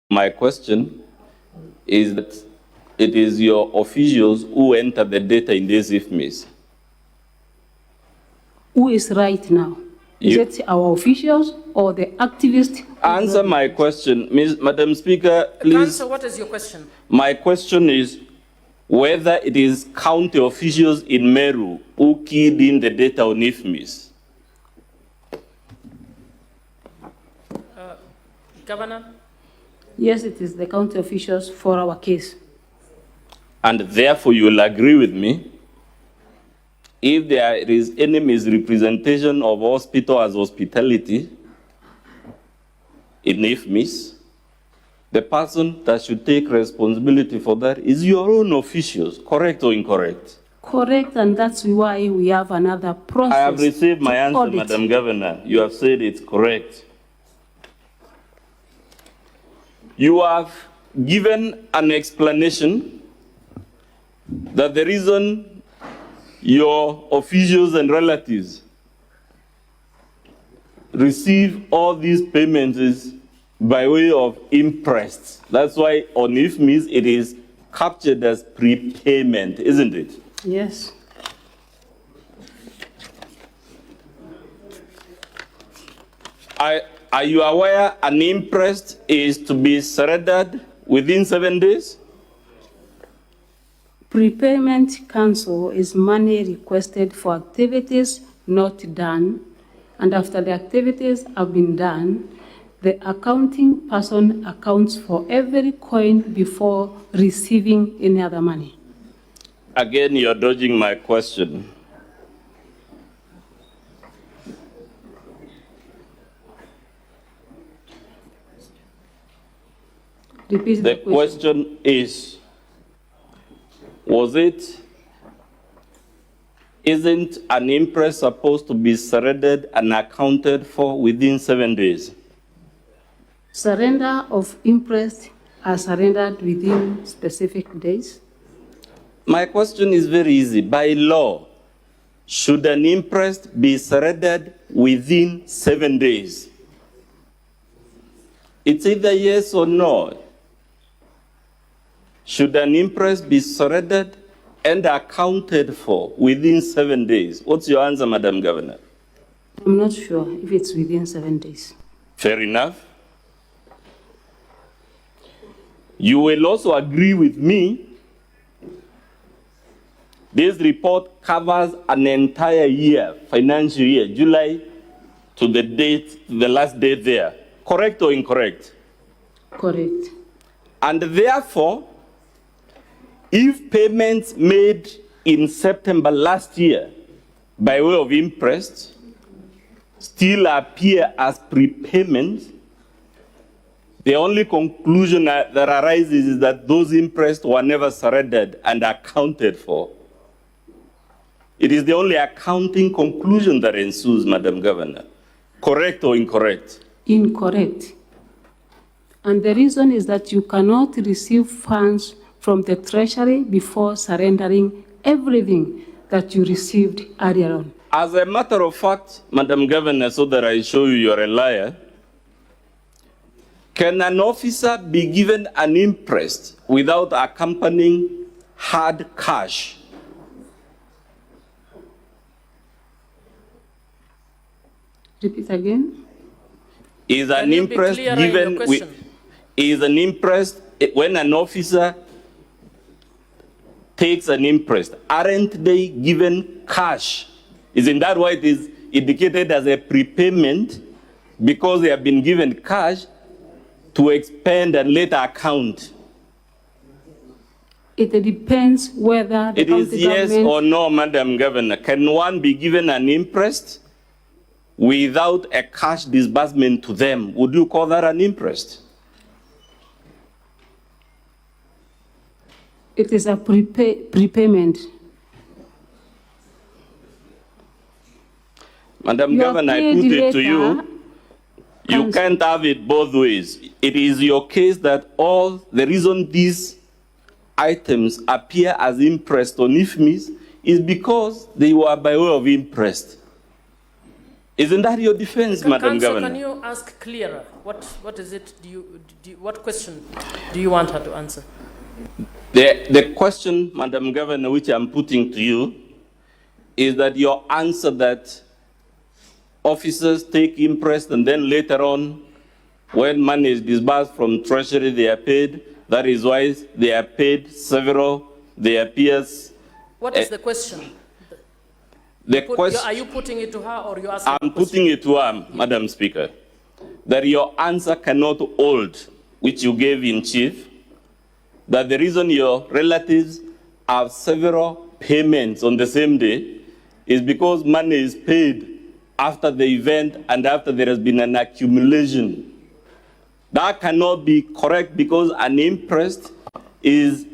My question is that it is your officials who enter the data in these IFMIs. Who is right now? Is it our officials or the activists? Answer my question. Madam Speaker, please. Councillor, what is your question? My question is whether it is county officials in Meru who keyed in the data on IFMIs. Governor? Yes, it is the county officials for our case. And therefore you will agree with me, if there is any misrepresentation of hospital as hospitality in IFMIs, the person that should take responsibility for that is your own officials, correct or incorrect? Correct, and that's why we have another process. I have received my answer, audit. Madam Governor. You have said it's correct. You have given an explanation that the reason your officials and relatives receive all these payments is by way of interest. That's why on IFMIs it is captured as prepayment, isn't it? Yes. Are you aware an interest is to be surrendered within 7 days? Prepayment cancel is money requested for activities not done, and after the activities have been done, the accounting person accounts for every coin before receiving any other money. Again, you're dodging my question. Repeat The question is, isn't an interest supposed to be surrendered and accounted for within 7 days? Surrender of interest are surrendered within specific days. My question is very easy. By law, should an interest be surrendered within 7 days? It's either yes or no. Should an interest be surrendered and accounted for within 7 days? What's your answer, Madam Governor? I'm not sure if it's within 7 days. Fair enough. You will also agree with me, this report covers an entire year, financial year, July to the date, the last date there. Correct or incorrect? Correct. And therefore, if payments made in September last year by way of interest still appear as prepayment, the only conclusion that arises is that those interests were never surrendered and accounted for. It is the only accounting conclusion that ensues, Madam Governor. Correct or incorrect? Incorrect. And the reason is that you cannot receive funds from the Treasury before surrendering everything that you received earlier on. As a matter of fact, Madam Governor, so that I show you you're a liar, can an officer be given an interest without accompanying hard cash? Repeat again. Is an interest given with, is an interest when an officer takes an interest, aren't they given cash? Isn't that why it is indicated as a prepayment? Because they have been given cash to expend and later account. It depends whether the it is yes government or no, Madam Governor. Can one be given an interest without a cash disbursement to them? Would you call that an interest? It is a prepayment. Madam Governor, I put it to you, you can't have it both ways. It is your case that the reason these items appear as interest on IFMIs is because they were by way of interest. Isn't that your defense, Madam Council, Governor? can you ask clearer? What is it? What question do you want her to answer? The question, Madam Governor, which I'm putting to you, is that your answer that officers take interest and then later on, when money is disbursed from Treasury, they are paid. That is why they are paid several, their peers. What is the question? Are you putting it to her or you asking? I'm putting it to her, Madam Speaker, that your answer cannot hold, which you gave in chief, that the reason your relatives have several payments on the same day is because money is paid after the event and after there has been an accumulation. That cannot be correct because an interest is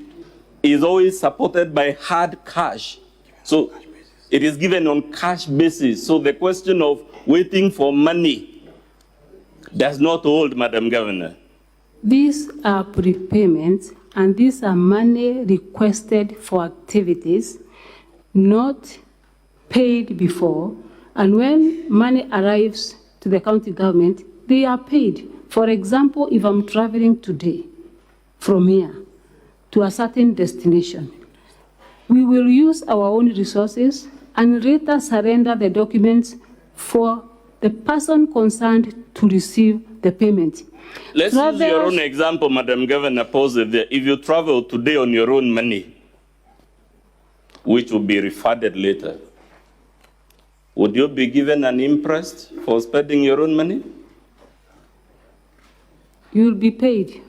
always supported by hard cash. So it is given on cash basis. So the question of waiting for money does not hold, Madam Governor. These are prepayments, and these are money requested for activities not paid before. And when money arrives to the county government, they are paid. For example, if I'm traveling today from here to a certain destination, we will use our own resources and later surrender the documents for the person concerned to receive the payment. Let's use your own example, Madam Governor, pause it there. If you travel today on your own money, which will be refunded later, would you be given an interest for spending your own money? You will be paid